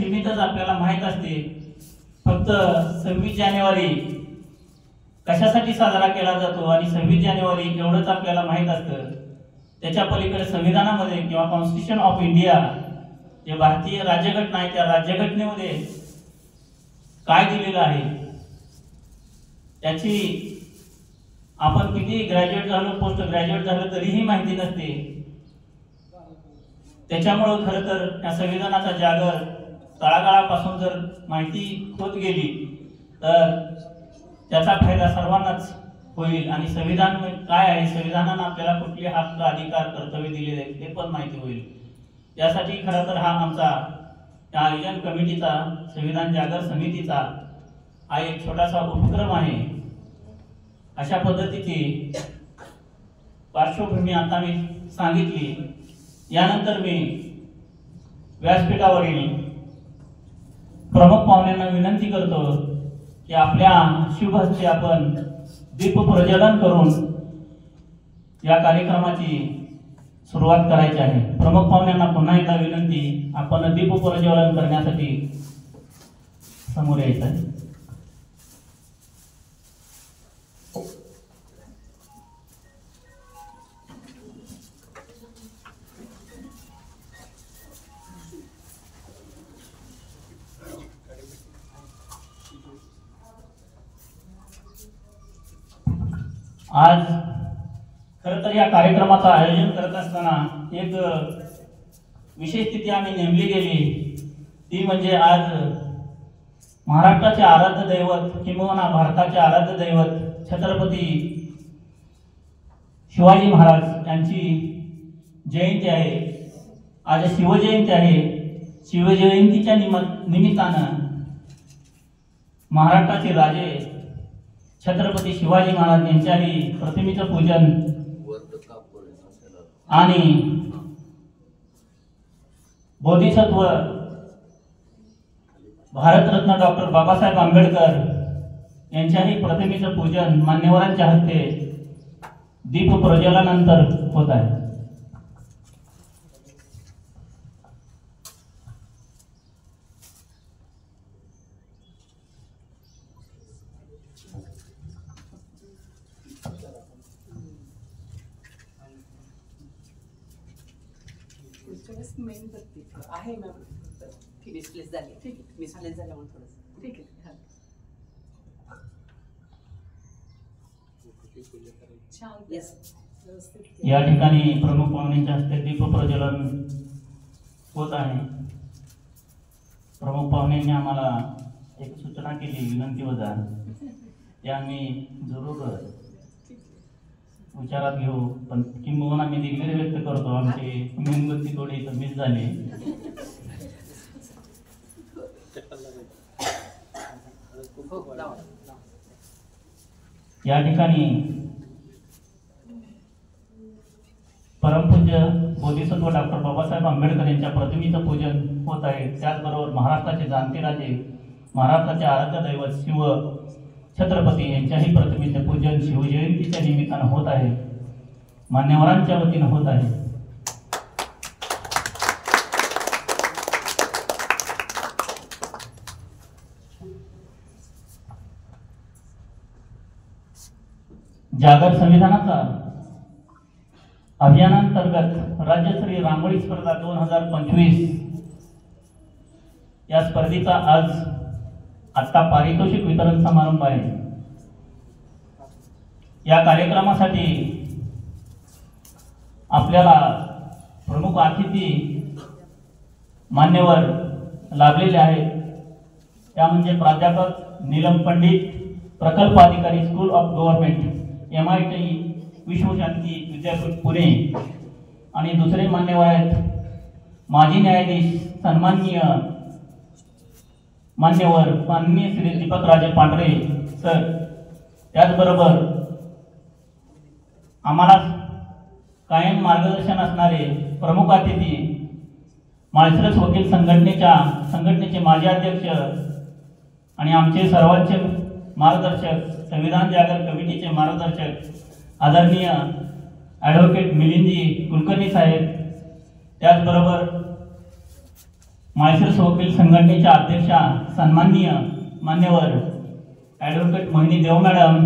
सीमितच आपल्याला माहीत असते. फक्त 26 जानेवारी कशासाठी साजरा केला जातो आणि 26 जानेवारी एवढंच आपल्याला माहीत असतं. त्याच्या पलीकडे संविधानामध्ये किंवा कॉन्स्टिट्यूशन ऑफ इंडिया जे भारतीय राज्यघटना आहे त्या राज्यघटनेमध्ये काय दिलेलं आहे त्याची आपण किती ग्रॅज्युएट झालो पोस्ट ग्रॅज्युएट झालो तरीही माहिती नसते. त्याच्यामुळं खरं तर या संविधानाचा जागर तळागाळापासून जर माहिती होत गेली तर त्याचा फायदा सर्वांनाच होईल आणि संविधान काय आहे, संविधानानं आपल्याला कुठले हक्क अधिकार कर्तव्य दिलेले आहेत ते पण माहिती होईल. यासाठी खरं तर हा आमचा या आयोजन कमिटीचा संविधान जागर समितीचा हा एक छोटासा उपक्रम आहे. अशा पद्धतीची पार्श्वभूमी आता मी सांगितली. यानंतर मी व्यासपीठावरील प्रमुख पाहुण्यांना विनंती करतो की आपल्या शुभ हस्ते आपण दीप प्रज्वलन करून या कार्यक्रमाची सुरुवात करायची आहे. प्रमुख पाहुण्यांना पुन्हा एकदा विनंती, आपण दीप प्रज्वलन करण्यासाठी समोर यायचं आहे. आज खरं तर या कार्यक्रमाचं आयोजन करत असताना एक विशेष स्थिती आम्ही नेमली गेली, ती म्हणजे आज महाराष्ट्राचे आराध्य दैवत किंवा भारताचे आराध्य दैवत छत्रपती शिवाजी महाराज यांची जयंती आहे. आज शिवजयंती आहे. शिवजयंतीच्या निमित्तानं महाराष्ट्राचे राजे छत्रपती शिवाजी महाराज यांच्याही प्रतिमेचं पूजन आणि बोधिसत्व भारतरत्न डॉक्टर बाबासाहेब आंबेडकर यांच्याही प्रतिमेचं पूजन मान्यवरांच्या हस्ते दीप प्रज्वलनानंतर होत आहे. मेन प्रत्येक आहे मॅम ती मिसप्लेस झाली. ठीक आहे, मिसप्लेस झाल्या म्हणून थोडंसं ठीक आहे. या ठिकाणी प्रमुख पाहुण्यांच्या हस्ते दीप प्रज्वलन होत आहे. प्रमुख पाहुण्यांनी आम्हाला एक सूचना केली, विनंती वजा या आम्ही जरूर विचारात घेऊ, पण किंबहुना मी दिलगिरी व्यक्त करतो आमची मेणबत्ती थोडी मिस झाली. या ठिकाणी परमपूज्य बोधिसत्व डॉक्टर बाबासाहेब आंबेडकर यांच्या प्रतिमेचं पूजन होत आहे. त्याचबरोबर महाराष्ट्राचे जाणते राजे, महाराष्ट्राचे आराध्य दैवत शिव छत्रपती यांच्याही प्रतिमेचे पूजन शिवजयंतीच्या निमित्तानं होत आहे, मान्यवरांच्या वतीनं होत आहे. जागर संविधानाचा अभियानांतर्गत राज्यस्तरीय रांगोळी स्पर्धा 2025 या स्पर्धेचा आज आता पारितोषिक वितरण समारंभ आहे. या कार्यक्रमासाठी आपल्याला प्रमुख अतिथी मान्यवर लाभलेले आहेत. त्या म्हणजे प्राध्यापक नीलम पंडित, प्रकल्प अधिकारी स्कूल ऑफ गव्हर्नमेंट MIT विश्वशांती विद्यापीठ पुणे. आणि दुसरे मान्यवर आहेत माजी न्यायाधीश सन्माननीय मान्यवर माननीय श्री दीपकराजे पांढरे सर. त्याचबरोबर आम्हाला कायम मार्गदर्शन असणारे प्रमुख अतिथी माळशिरस वकील संघटनेचे माजी अध्यक्ष आणि आमचे सर्वांचे मार्गदर्शक, संविधान जागर कमिटीचे मार्गदर्शक आदरणीय ॲडव्होकेट मिलिंदजी कुलकर्णी साहेब. त्याचबरोबर माळशिरस वकील संघटनेच्या अध्यक्षा सन्माननीय मान्यवर ॲडव्होकेट मोहिनी देव मॅडम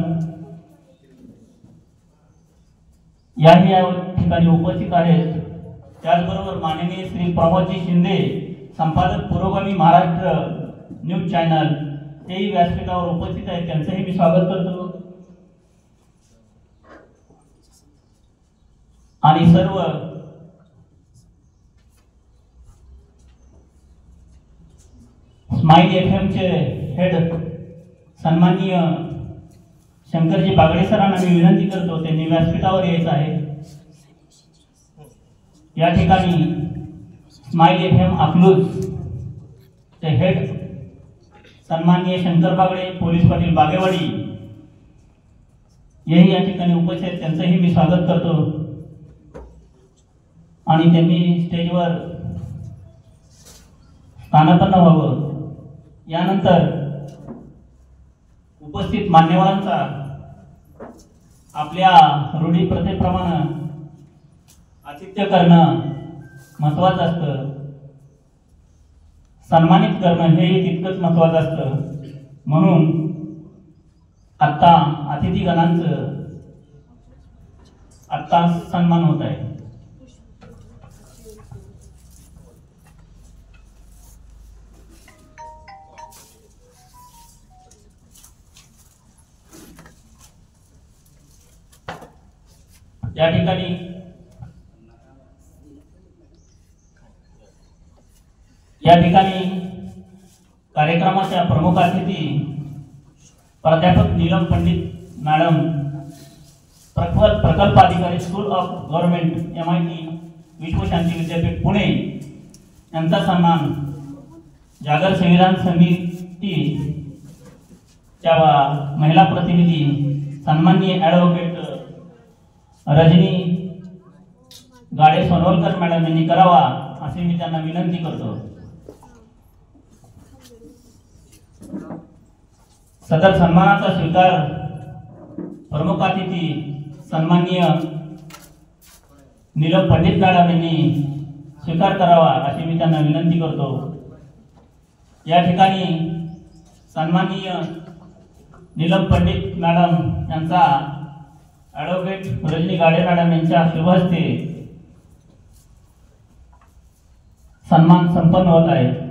याही या ठिकाणी उपस्थित आहेत. त्याचबरोबर माननीय श्री प्रमोदजी शिंदे संपादक पुरोगामी महाराष्ट्र न्यूज चॅनल हेही व्यासपीठावर उपस्थित आहेत. त्यांचंही मी स्वागत करतो. आणि सर्व स्माईल FM चे हेड सन्माननीय शंकरजी बागडे सरांना मी विनंती करतो त्यांनी व्यासपीठावर यायचं आहे. या ठिकाणी स्माईल FM अकलूज चे हेड सन्माननीय शंकर बागडे पोलीस पाटील बागेवाडी हेही या ठिकाणी उपस्थित आहेत. त्यांचंही मी स्वागत करतो. आणि त्यांनी स्टेजवर स्थानापन्न व्हावं. यानंतर उपस्थित मान्यवरांचा आपल्या रूढी प्रथेप्रमाणे आतिथ्य करणं महत्त्वाचं असतं. सन्मानित करणं हेही तितकंच महत्त्वाचं असतं. म्हणून आत्ता अतिथीगणांचं आत्ता सन्मान होत आहे. या ठिकाणी कार्यक्रमाच्या प्रमुख अतिथी प्राध्यापक नीलम पंडित मॅडम प्रकल्प अधिकारी स्कूल ऑफ गव्हर्नमेंट MIT विश्वशांती विद्यापीठ पुणे यांचा सन्मान जागर संविधान समितीच्या महिला प्रतिनिधी सन्माननीय ॲडव्होकेट रजनी गाडे सोनवलकर मॅडम यांनी करावा असे मी त्यांना विनंती करतो. सदर सन्मानाचा स्वीकार प्रमुख अतिथी सन्माननीय नीलम पंडित मॅडम यांनी स्वीकार करावा अशी मी त्यांना विनंती करतो. या ठिकाणी सन्माननीय नीलम पंडित मॅडम यांचा ॲडव्होकेट रजनी गाडे मॅडम यांच्या शुभ हस्ते सन्मान संपन्न होत आहे.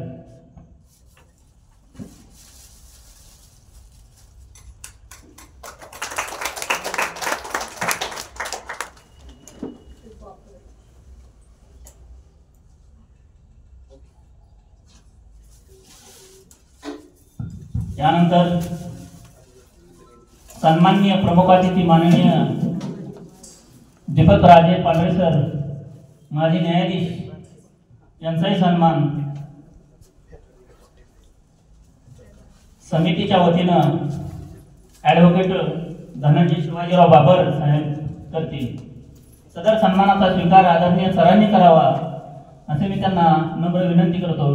यानंतर सन्माननीय प्रमुख अतिथी माननीय दीपक राजे पांढरे सर माजी न्यायाधीश यांचाही सन्मान समितीच्या वतीनं ॲडव्होकेट धनंजय शिवाजीराव बाबर साहेब करतील. सदर सन्मानाचा स्वीकार आदरणीय सरांनी करावा असे मी त्यांना नम्र विनंती करतो.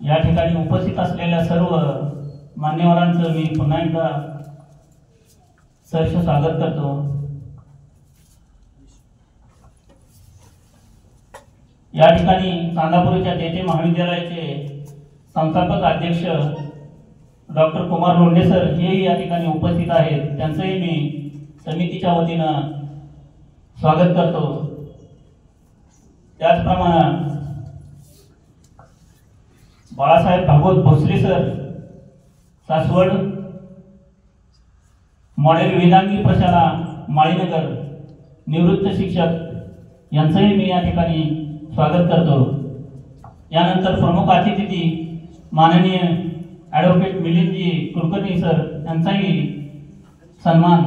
या ठिकाणी उपस्थित असलेल्या सर्व मान्यवरांचं मी पुन्हा एकदा सहर्ष स्वागत करतो. या ठिकाणी चांदापूरच्या जेजे महाविद्यालयाचे संस्थापक अध्यक्ष डॉक्टर कुमार लोंढे सर हेही या ठिकाणी उपस्थित आहेत. त्यांचंही मी समितीच्या वतीनं स्वागत करतो. त्याचप्रमाणे बाळासाहेब भागवत भोसले सर सासवड मॉडेल वेदांगी प्रशाला माळीनगर निवृत्त शिक्षक यांचंही मी या ठिकाणी स्वागत करतो. यानंतर प्रमुख अतिथी माननीय ॲडव्होकेट मिलिंदजी कुलकर्णी सर यांचाही सन्मान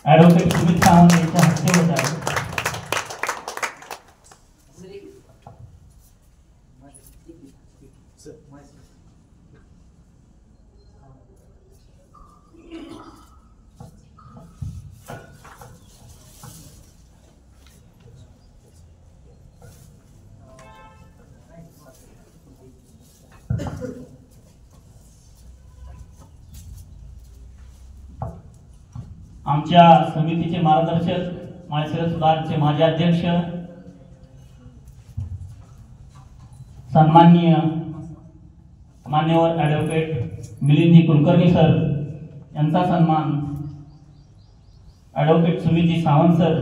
ॲडव्होकेट सुमित सावंत यांच्या हस्ते होत आहे. आमच्या समितीचे मार्गदर्शक माळशिरस सुधारचे माजी अध्यक्ष सन्माननीय मान्यवर ॲडव्होकेट मिलिंदजी कुलकर्णी सर यांचा सन्मान ॲडव्होकेट सुमितजी सावंत सर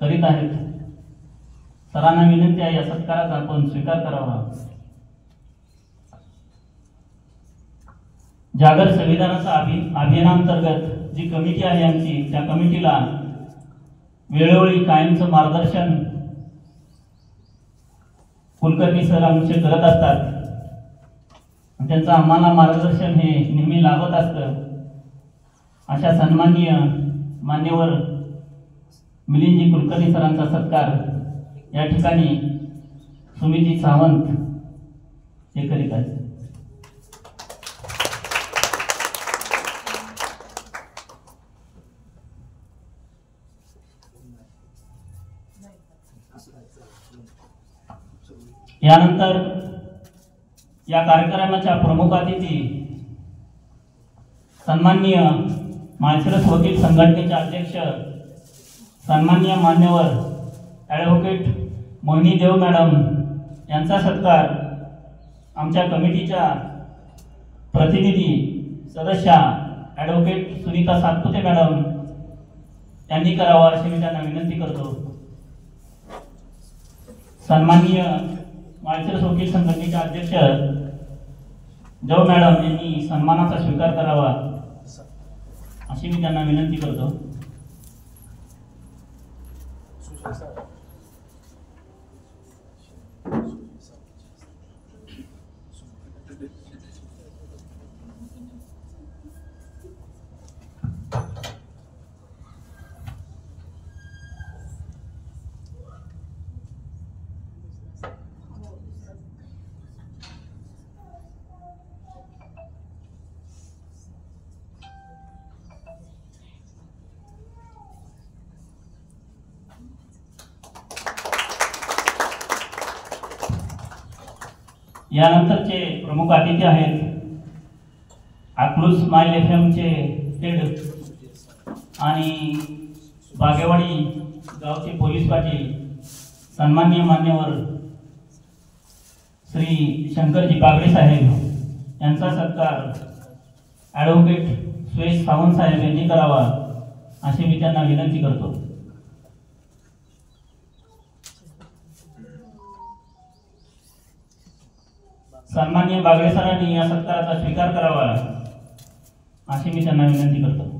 करीत आहेत. सरांना विनंती आहे या सत्काराचा आपण स्वीकार करावा. जागर संविधानाचा अभियानांतर्गत जी कमिटी आहे आमची, त्या कमिटीला वेळोवेळी कायमचं मार्गदर्शन कुलकर्णी सर आमचे करत असतात. त्यांचं आम्हाला मार्गदर्शन हे नेहमी लाभत असतं. अशा सन्माननीय मान्यवर मिलिंदजी कुलकर्णी सरांचा सत्कार या ठिकाणी सुमितजी सावंत हे करीत आहेत. यानंतर या कार्यक्रमाच्या प्रमुख अतिथी सन्माननीय माळशिरस वकील संघटनेचे अध्यक्ष सन्माननीय मान्यवर ॲडव्होकेट मोहिनी देव मॅडम यांचा सत्कार आमच्या कमिटीच्या प्रतिनिधी सदस्या ॲडव्होकेट सुनीता सातपुते मॅडम यांनी करावा अशी मी त्यांना विनंती करतो. सन्माननीय माळशिरस वकील संघटनेचे अध्यक्ष देव मॅडम यांनी सन्मानाचा स्वीकार करावा अशी मी त्यांना विनंती करतो. यानंतरचे प्रमुख अतिथी आहेत अकलूज स्माईल FM चे हेड आणि बागेवाडी गावचे पोलीस पाटील सन्माननीय मान्यवर श्री शंकरजी बागडे साहेब यांचा सत्कार ॲडव्होकेट सुयश सावंत साहेब यांनी करावा अशी मी त्यांना विनंती करतो. सन्माननीय बागडे सरांनी या सत्काराचा स्वीकार करावा अशी मी त्यांना विनंती करतो.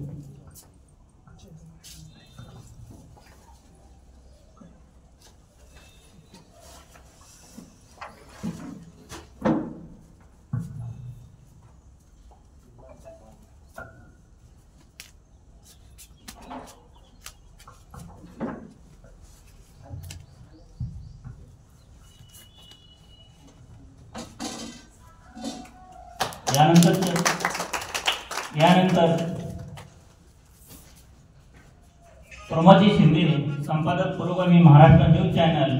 यानंतर प्रमोदजी शिंदे संपादक पुरोगामी महाराष्ट्र न्यूज चॅनल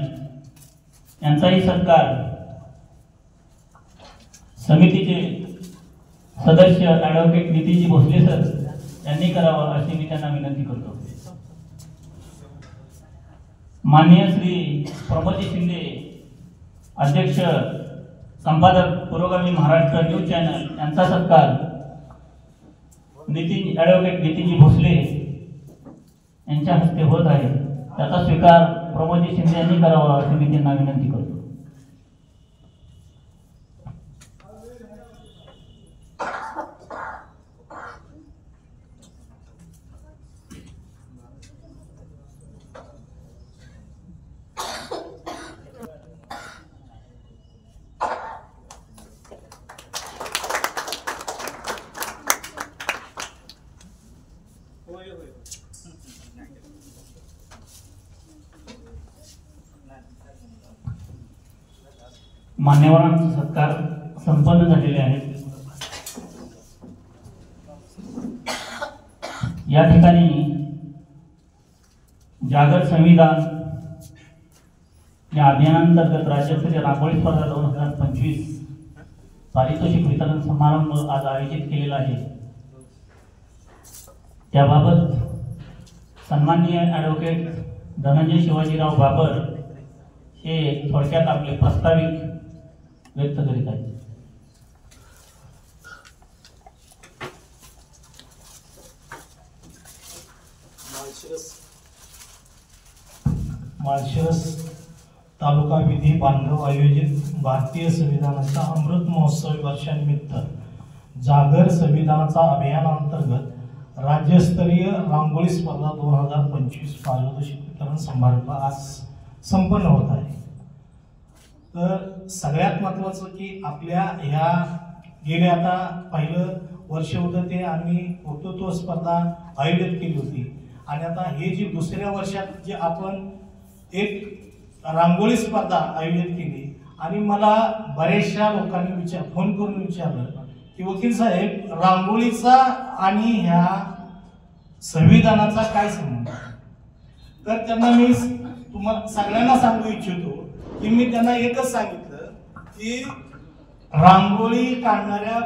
यांचाही सत्कार समितीचे सदस्य ॲडव्होकेट नितीनजी भोसले सर यांनी करावा अशी मी त्यांना विनंती करतो. माननीय श्री प्रमोदजी शिंदे अध्यक्ष संपादक पुरोगामी महाराष्ट्र न्यूज चॅनल यांचा सत्कार ॲडव्होकेट नितीनजी भोसले यांच्या हस्ते होत आहे. त्याचा स्वीकार प्रमोदजी शिंदे यांनी करावा अशी मी त्यांना विनंती करतो. मान्यवरांचे सत्कार संपन्न झालेले आहेत. या ठिकाणी जागर संविधान या अभियानांतर्गत राज्यस्तरीय रांगोळी स्पर्धा 2025 पारितोषिक वितरण समारंभ आज आयोजित केलेला आहे. त्याबाबत सन्माननीय ॲडव्होकेट धनंजय शिवाजीराव बाबर हे थोडक्यात आपले प्रास्ताविक व्यक्त करीत आहेत. माळशिरस तालुका विधी बांधव आयोजित भारतीय संविधानाच्या अमृत महोत्सवी वर्षानिमित्त जागर संविधानाचा अभियानांतर्गत राज्यस्तरीय रांगोळी स्पर्धा 2025 पारितोषिक वितरण समारंभ आज संपन्न होत आहे. तर सगळ्यात महत्त्वाचं की आपल्या ह्या गेले आता पहिलं वर्ष होतं ते आम्ही वक्तृत्व स्पर्धा आयोजित केली होती आणि आता हे जी दुसऱ्या वर्षात जे आपण एक रांगोळी स्पर्धा आयोजित केली आणि मला बऱ्याचशा लोकांनी फोन करून विचारलं की वकील साहेब रांगोळीचा आणि ह्या संविधानाचा काय संबंध. तर त्यांना मी तुम्हाला सगळ्यांना सांगू इच्छितो की मी त्यांना एकच सांगितलं की रांगोळी काढणाऱ्या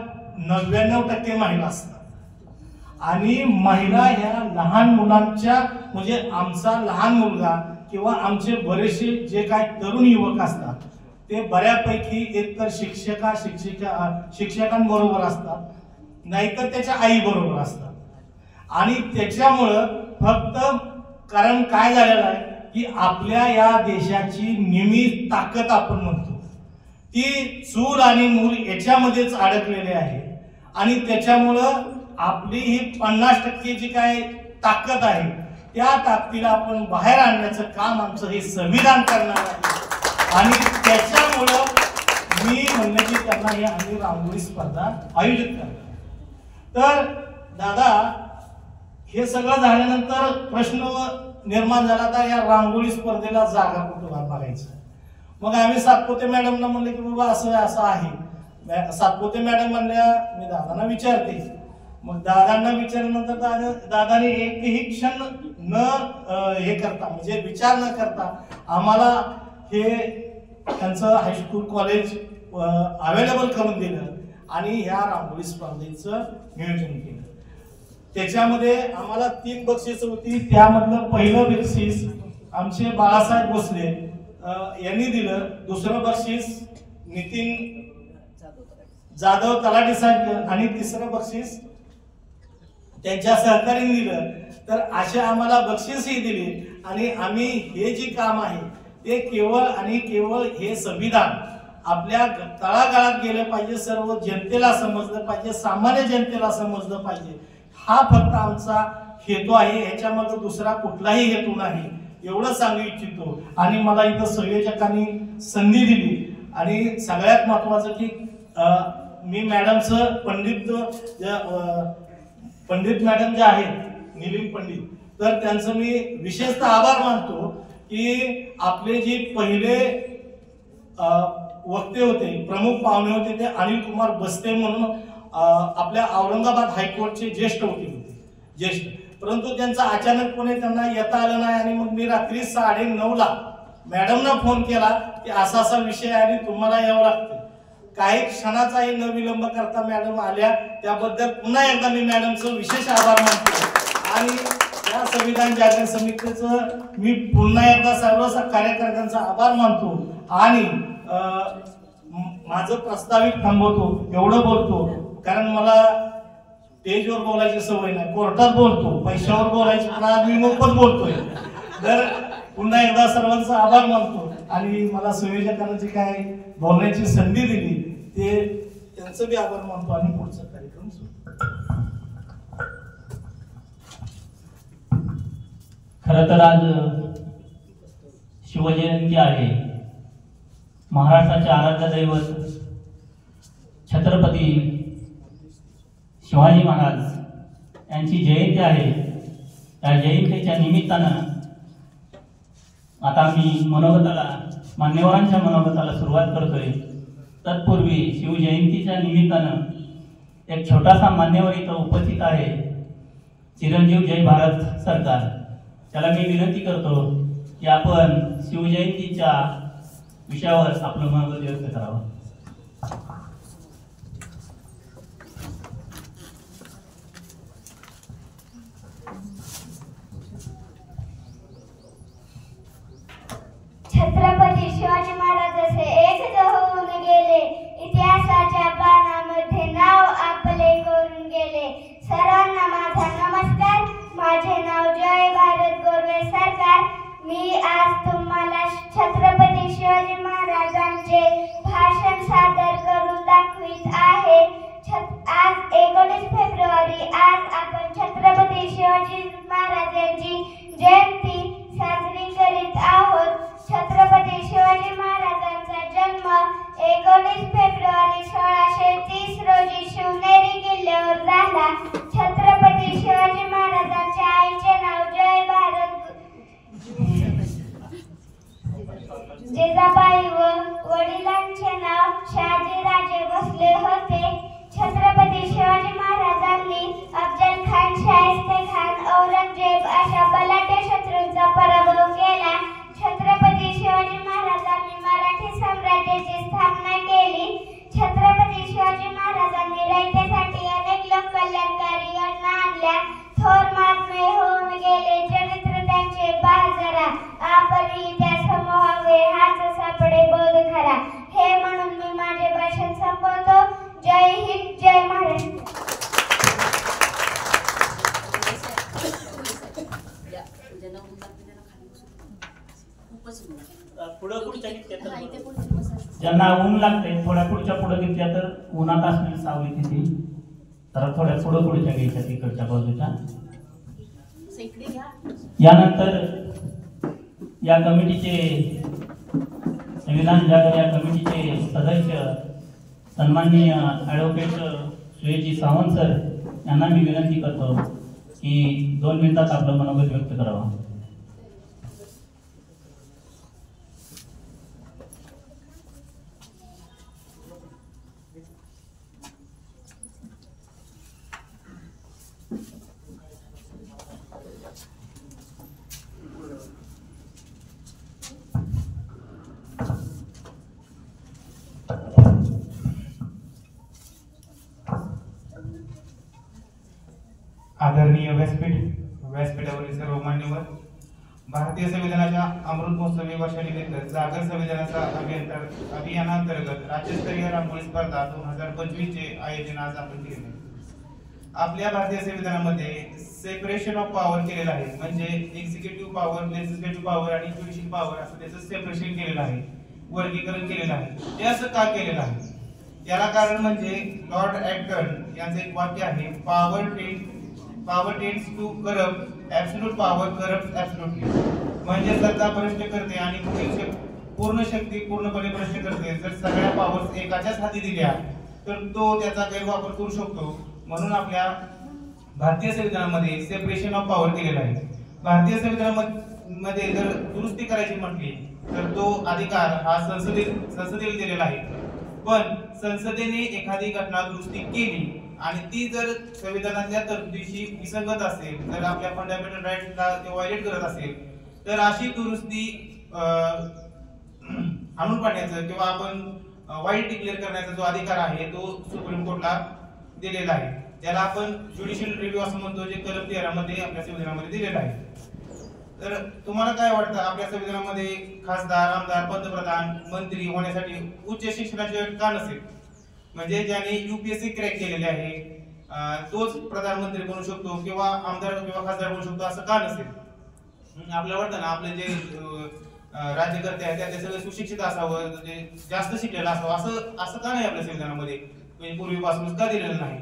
99% महिला असतात आणि महिला ह्या लहान मुलांच्या म्हणजे आमचा लहान मुलगा किंवा आमचे बरेचसे जे काय तरुण युवक असतात ते बऱ्यापैकी एकतर शिक्षकांबरोबर असतात नाहीतर त्याच्या आई बरोबर असतात आणि त्याच्यामुळं फक्त कारण काय झालेलं आहे की आपल्या या देशाची निमित्त ताकद आपण म्हणतो ती चूल आणि मूल याच्यामध्येच अडकलेले आहे आणि त्याच्यामुळं आपली ही 50% जी काय ताकद आहे त्या ताकदीला आपण बाहेर आणण्याचं काम आमचं हे संविधान करणार आहे आणि त्याच्यामुळं मी म्हणलं की त्यांना हे आम्ही रांगोळी स्पर्धा आयोजित करणार. तर दादा हे सगळं झाल्यानंतर प्रश्न निर्माण झाला तर या रांगोळी स्पर्धेला जागा कुठं बघायचं. मग आम्ही सातपुते मॅडमला म्हणले की बाबा असं असं आहे. सातपुते मॅडम म्हणल्या मी दादांना विचारते. मग दादांना विचारल्यानंतर दादाने एकही क्षण न हे करता म्हणजे विचार न करता आम्हाला हे त्यांचं हायस्कूल कॉलेज अवेलेबल करून दिलं आणि ह्या रांगोळी स्पर्धेचं नियोजन केलं. त्याच्यामध्ये आम्हाला 3 बक्षीस होती. त्यामधलं पहिलं बक्षीस आमचे बाळासाहेब भोसले यांनी दिलं. दुसरं बक्षीस नितीन जाधव तलाठी साहेब आणि तिसरं बक्षीस त्यांच्या सहकार्याने दिलं. तर अशा आम्हाला बक्षीसही दिली आणि आम्ही हे जे काम आहे ते केवळ आणि केवळ हे संविधान आपल्या तळागाळात गेलं पाहिजे, सर्व जनतेला समजलं पाहिजे, सामान्य जनतेला समजलं पाहिजे. हा फक्त आमचा हेतू आहे. ह्याच्यामध्ये दुसरा कुठलाही हेतू नाही एवढं सांगू इच्छितो. आणि मला इथं संयोजकांनी संधी दिली आणि सगळ्यात महत्वाचं की मी मॅडमचं पंडित मॅडम जे आहेत निलिम पंडित तर त्यांचं मी विशेषतः आभार मानतो की आपले जे पहिले वक्ते होते प्रमुख पाहुणे होते ते अनिल कुमार बस्ते म्हणून आपल्या औरंगाबाद हायकोर्टचे ज्येष्ठ वकील होते परंतु त्यांचा अचानकपणे त्यांना येता आलं नाही आणि मग मी रात्री 9:30 मॅडमना फोन केला की असा असा विषय आहे आणि तुम्हाला यावं लागतं. काही क्षणाचाही न विलंब करता मॅडम आल्या. त्याबद्दल पुन्हा एकदा मी मॅडमचं विशेष आभार मानतो आणि या संविधान जागरण समितीचं मी पुन्हा एकदा सर्व कार्यकर्त्यांचा आभार मानतो आणि माझं प्रास्ताविक थांबवतो. एवढं बोलतो कारण मला स्टेजवर बोलायची सवय नाही, कोर्टात बोलतो, पैशावर बोलायची पण आज मी मोफत बोलतोय. तर पुन्हा एकदा सर्वांचा आभार मानतो आणि मला संयोजकांना जी काय बोलण्याची संधी दिली ते त्यांचं बी आभार मानतो आणि पुढचा कार्यक्रम सुरू. खरं तर आज शिवजयंती आहे. महाराष्ट्राचे आराध्य दैवत छत्रपती शिवाजी महाराज यांची जयंती आहे. त्या जयंतीच्या निमित्तानं आता मी मनोगताला मान्यवरांच्या मनोगताला सुरुवात करतोय. तत्पूर्वी शिवजयंतीच्या निमित्तानं एक छोटासा मान्यवर इथं उपस्थित आहे, चिरंजीव जय भारत सरकार. त्याला मी विनंती करतो की आपण शिवजयंतीच्या विषयावर आपलं मत व्यक्त करावं. छत्रपती शिवाजी महाराज जसे एकच होऊन गेले, इतिहासाच्या पानामध्ये नाव आपले करून गेले. सर्वांना माझा नमस्कार. माझे नाव जय भारत गोरवे सरकार. मी आज तुम्हाला छत्रपती शिवाजी महाराजांचे भाषण सादर करून दाखवित आहे. आज 19 फेब्रुवारी, आज आपण छत्रपती शिवाजी महाराजांची जयंती साजरी करीत आहोत. छत्रपती शिवाजी महाराजांचा जन्म 19 फेब्रुवारी 1630 रोजी शिवनेरी किल्ल्यावर झाला. छत्रपती शिवाजी महाराजांच्या आईचे नाव जय भारत जिजाबाई व वडिलांचे नाव शहाजीराजे भोसले होते. छत्रपती शिवाजी महाराजांनी अफजल खान, शाहिस्ते खान, औरंगजेब अशा बलाढ्य शत्रूंचा पराभव केला. छत्रपती शिवाजी महाराजांनी मराठी साम्राज्याची स्थापना केली. छत्रपती शिवाजी महाराजांनी रयतेसाठी अनेक लोककल्याणकारी योजना आणल्या. थोर महात्मे होऊन गेले, चरित्र त्यांचे बाजरा. आपली त्या समूहावे हाच सापडे बोध खरा. हे म्हणून मी माझे भाषण संपवतो. जय हिंद, जय महाराष्ट्र. ज्यांना ऊन लागते थोड्या पुढच्या पुढे घेतल्या तर उन्हात असलेली सावली तिथे तर थोड्या पुढच्या घ्यायच्या तिकडच्या बाजूच्या. यानंतर या कमिटीचे संविधान जागर या कमिटीचे सदस्य सन्माननीय ॲडव्होकेट सुयेजी सावंत सर यांना मी विनंती करतो की 2 मिनिटात आपलं मनोगत व्यक्त करावं. आदरणीय व्यासपीठावरील सर्व मान्यवर, भारतीय संविधानाच्या अमृत महोत्सवी वर्षानिमित्त जागर संविधानाचा अभियानांतर्गत राज्यस्तरीय रांगोळी स्पर्धा 2025 चे आयोजन आज आपण केले. आपल्या भारतीय संविधानामध्ये सेपरेशन ऑफ पॉवर केलेलं आहे, म्हणजे एक्झिक्युटिव्ह पॉवर, लेजिस्लेटिव्ह पॉवर आणि ज्युडिशियल पॉवर असं त्याचं सेपरेशन केलेलं आहे, वर्गीकरण केलेलं आहे. ते असं का केलेलं आहे? याला कारण म्हणजे लॉर्ड ॲक्टन यांचं एक वाक्य आहे, power tends to corrupt absolute power corrupt absolutely. म्हणजे सत्ता भ्रष्ट करते आणि पूर्ण शक्ती पूर्णपणे भ्रष्ट करते. जर सगळ्या पॉवर्स एकाच्याच हाती दिल्या तर तो त्याचा गैरवापर करू शकतो. म्हणून आपल्या भारतीय संविधानामध्ये सेपरेशन ऑफ पॉवर केलेला आहे. भारतीय संविधानामध्ये जर दुरुस्ती करायची म्हटली तर तो अधिकार हा संसदेला दिलेला आहे. पण संसदेने एखादी घटना दुरुस्ती केली आणि ती जर संविधानातल्या तरतुदीशी विसंगत असेल, जर आपल्या फंडामेंटल राईट्सला व्हायलेट करत असेल, तर अशी दुरुस्ती आणून पाडण्याचं किंवा आपण वाईट डिक्लेअर करण्याचा जो अधिकार आहे तो सुप्रीम कोर्टला दिलेला आहे. ज्याला आपण ज्युडिशियल रिव्ह्यू असं म्हणतो, जे कलम 13 मध्ये आपल्या संविधानामध्ये दिलेलं आहे. तर तुम्हाला काय वाटतं, आपल्या संविधानामध्ये खासदार, आमदार, पंतप्रधान, मंत्री होण्यासाठी उच्च शिक्षणाची अट का नसेल? म्हणजे ज्याने UPSC क्रॅक केलेले आहे तोच प्रधानमंत्री बनू शकतो किंवा आमदार किंवा खासदार बनू शकतो, असं का नसेल? आपल्याला वाटतं ना, आपले जे राज्यकर्ते आहेत ते सगळे सुशिक्षित असावं, म्हणजे जास्त शिकलेलं असावं, असं का नाही आपल्या संविधानामध्ये? म्हणजे पूर्वीपासूनच का दिलेलं नाही?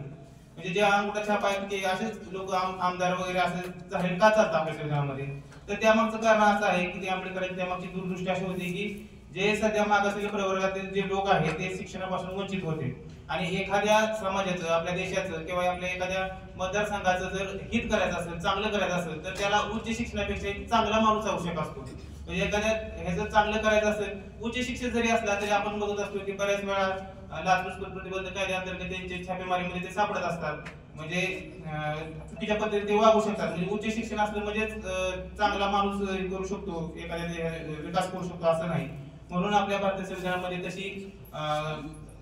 म्हणजे जे अंगठा छाप आहेत की असेच लोक आमदार वगैरे असे जाहीर का चालतात आपल्या संविधानामध्ये? तर त्यामागचं कारण असं आहे की ते आंबेडकरांची त्यामागची दूरदृष्टी अशी होती की जे सध्या मागासलेल्या प्रवर्गातील जे लोक आहेत ते शिक्षणापासून वंचित होते आणि एखाद्या समाजाचं, आपल्या देशाचं किंवा आपल्या एखाद्या मतदारसंघाचं जर हित करायचं असेल, चांगलं करायचं असेल, तर त्याला उच्च शिक्षणापेक्षा एक चांगला माणूस आवश्यक असतो. म्हणजे एखाद्या ह्याचं चांगलं करायचं असेल, उच्च शिक्षण जरी असला तरी आपण बघत असतो की बऱ्याच वेळा लाचलुचपत प्रतिबंध कायद्याअंतर्गत त्यांचे छापेमारीमध्ये ते सापडत असतात, म्हणजे चुकीच्या पद्धतीने ते वागू शकतात. म्हणजे उच्च शिक्षण असलं म्हणजे चांगला माणूस करू शकतो, एखाद्या विकास करू शकतो असं नाही. म्हणून आपल्या भारतीय संविधानामध्ये तशी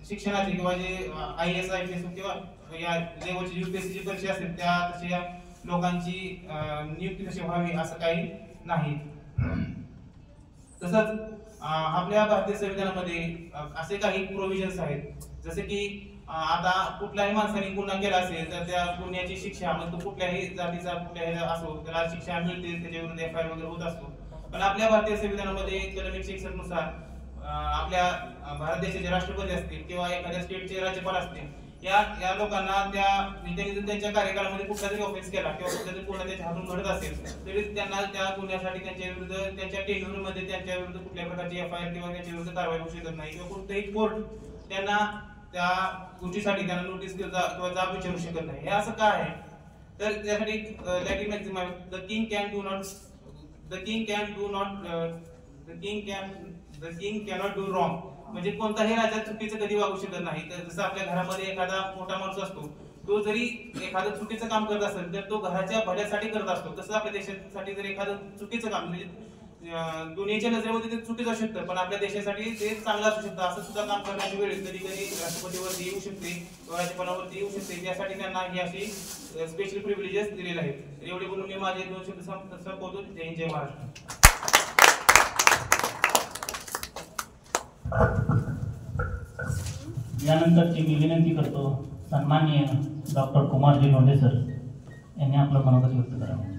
शिक्षणाची किंवा जे IAS IPS किंवा या लेवलची UPSC ची परीक्षा असेल त्या तशा लोकांची नियुक्ती कशी व्हावी असं काही नाही. तसंच आपल्या भारतीय संविधानामध्ये असे काही प्रोव्हिजन्स आहेत, जसे की आता कुठल्याही माणसाने गुन्हा केला असेल तर त्या गुन्ह्याची शिक्षा, मग तो कुठल्याही जातीचा कुठल्याही असो त्याला शिक्षा मिळते, त्याच्यावरून FIR वगैरे होत असतो. पण आपल्या भारतीय संविधानामध्ये कलम 161 नुसार आपल्या भारत देशाचे राष्ट्रपती असतील किंवा एखाद्या स्टेटचे राज्यपाल असतील, या लोकांना त्यांनी जर त्यांच्या कार्यकाळामध्ये कुठला जरी ऑफेन्स केला किंवा कुठला जरी गुन्हा त्याच्या हातून घडत असेल तरी त्यांना त्या गुन्ह्यासाठी त्यांच्या विरुद्ध त्यांच्या टेन्युअरमध्ये त्यांच्या विरुद्ध कुठल्या प्रकारची FIR किंवा त्यांच्या विरुद्ध कारवाई होऊ शकत नाही, किंवा कोणतेही कोर्ट त्यांना त्या गोष्टीसाठी त्यांना नोटीस किंवा जाब विचारू शकत नाही. हे असं का आहे? तर त्यासाठी लॅटिन मॅक्सिम आहे, the king cannot do wrong. म्हणजे कोणताही राजा चुकीचं कधी वागू शकत नाही. तर जसं आपल्या घरामध्ये एखादा मोठा माणूस असतो, तो जरी एखादं चुकीचं काम करत असेल तर तो घराच्या भल्यासाठी करत असतो. तसं आपल्या देशासाठी जर एखादं चुकीचं काम म्हणजे दुनियेच्या नजरेमध्ये ते चुकीचं असू शकतं, पण आपल्या देशासाठी ते चांगलं असू शकतं. असं सुद्धा काम करण्याची वेळ कधी कधी राष्ट्रपतीवरती येऊ शकते किंवा राज्यपालावरती येऊ शकते. त्यासाठी त्यांना ही अशी स्पेशल प्रिव्हिलेजेस दिलेले आहेत. एवढे बोलून मी माझे 2 शब्द संपवतो. जय हिंद, जय महाराष्ट्र. यानंतरची मी विनंती करतो सन्माननीय डॉक्टर कुमारजी लोंढे सर यांनी आपलं मनोगत व्यक्त करावं.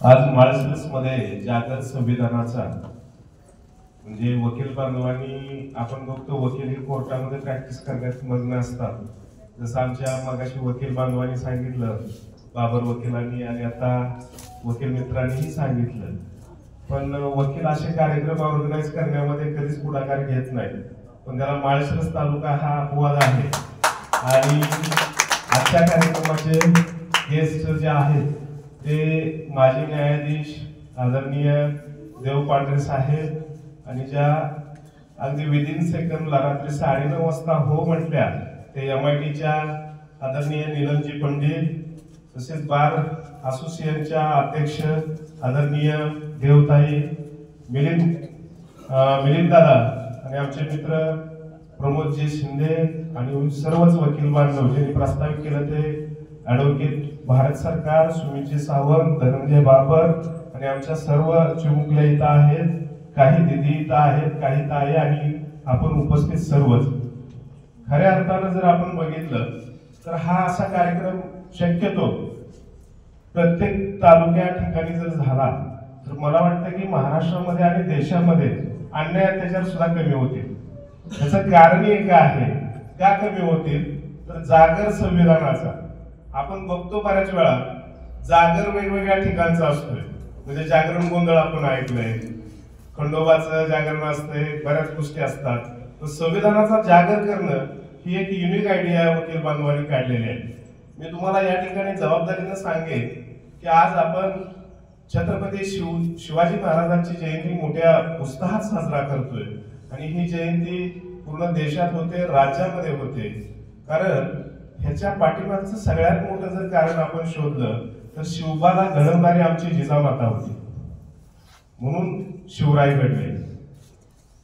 आज माळशिरसमध्ये जागर संविधानाचा म्हणजे वकील बांधवांनी आपण बघतो वकील हे कोर्टामध्ये प्रॅक्टिस करण्यात मग्न असतात. जसं आमच्या मगाशी वकील बांधवांनी सांगितलं, बाबर वकिलांनी आणि आता वकील मित्रांनीही सांगितलं, पण वकील असे कार्यक्रम ऑर्गनाईज करण्यामध्ये कधीच पुढाकार घेत नाही. पण त्याला माळशिरस तालुका हा अपवाद आहे. आणि आजच्या कार्यक्रमाचे गेस्ट जे आहेत ते माजी न्यायाधीश आदरणीय देव पांढरे साहेब आणि ज्या अगदी विदिन सेकंडला रात्री 9:30 वाजता हो म्हटल्या ते MITच्या आदरणीय नीलमजी पंडित, तसेच बार असोसिएशनच्या अध्यक्ष आदरणीय देवताई मिलिंद दादा आणि आमचे मित्र प्रमोदजी शिंदे आणि सर्वच वकील बांधव ज्यांनी प्रस्तावित केलं ते ॲडव्होकेट भारत सरकार, सुमितजी सावंत, धनंजय बाबर आणि आमच्या सर्व चिमुकल्या इथं आहेत, काही दिदी इथं आहेत, काही ताई आणि आपण उपस्थित सर्वच. खऱ्या अर्थानं जर आपण बघितलं तर हा असा कार्यक्रम शक्यतो प्रत्येक तालुक्या ठिकाणी जर झाला तर मला वाटतं की महाराष्ट्रामध्ये आणि देशामध्ये अन्याय अत्याचार सुद्धा कमी होतील. त्याचं कारण एक आहे, त्या कमी होतील तर जागर संविधानाचा आपण बघतो बऱ्याच वेळा जागर वेगवेगळ्या ठिकाणचा असतोय. म्हणजे जागरण गोंधळ आपण ऐकलंय, खंडोबाचं जागरण असतंय, बऱ्याच गोष्टी असतात. तर संविधानाचा जागर करणं ही एक युनिक आयडिया वकील बांधवांनी काढलेली आहे. मी तुम्हाला या ठिकाणी जबाबदारीनं सांगेन की आज आपण छत्रपती शिवाजी महाराजांची जयंती मोठ्या उत्साहात साजरा करतोय. आणि ही जयंती पूर्ण देशात होते, राज्यामध्ये होते. कारण ह्याच्या पाठीमागचं सगळ्यात मोठं जर कारण आपण शोधलं तर शिवबाला घडवणारी आमची जिजामाता होती, म्हणून शिवराय घडले.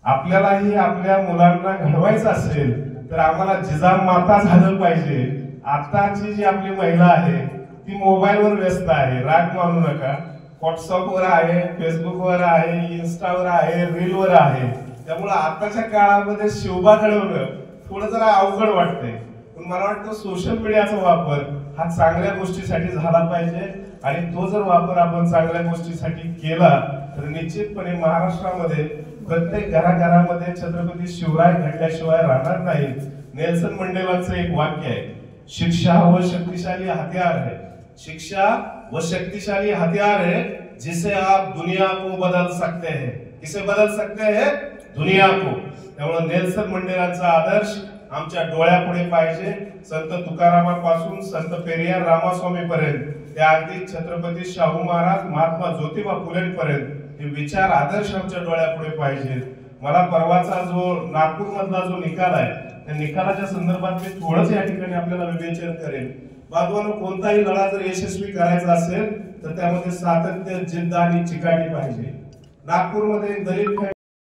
आपल्यालाही आपल्या मुलांना घडवायचं असेल तर आम्हाला जिजामाता झालं पाहिजे. आताची जी आपली महिला आहे ती मोबाईलवर व्यस्त आहे, राग मानू नका. व्हॉट्सअपवर आहे, फेसबुकवर आहे, इन्स्टावर आहे, रीलवर आहे. त्यामुळे आताच्या काळामध्ये शिवबा घडवणं थोडं जरा अवघड वाटतंय. पण मला वाटतं सोशल मीडियाचा वापर हा चांगल्या गोष्टीसाठी झाला पाहिजे. आणि तो जर वापर आपण चांगल्या गोष्टीसाठी केला तर निश्चितपणे महाराष्ट्रामध्ये प्रत्येक घराघरामध्ये छत्रपती शिवराय घडल्याशिवाय राहणार नाही. नेल्सन मंडेलांचं एक वाक्य आहे, शिक्षा व शक्तिशाली हत्यार आहे शिक्षा वो शक्तिशाली हथियार है जिसे आप दुनिया को बदल सकते हैं. किसे बदल सकते हैं? दुनिया को. त्यामुळे नेल्सन मंडेलांचा आदर्श आमच्या डोळ्यापुढे पाहिजे. संत तुकारामांपासून संत पेरियार रामास्वामी पर्यंत त्या अगदी छत्रपती शाहू महाराज महात्मा ज्योतिबा फुलेंपर्यंत हे विचार आदर्श आमच्या डोळ्यापुढे पाहिजेत. मला परवाचा जो नागपूर मधला जो निकाल आहे त्या निकालाच्या संदर्भात मी थोडंच या ठिकाणी आपल्याला विवेचन करेन. बांधवांनो, कोणताही लढा जर यशस्वी करायचा असेल तर त्यामध्ये सातत्य, जिद्द आणि चिकाटी पाहिजे. नागपूरमध्ये एक दलित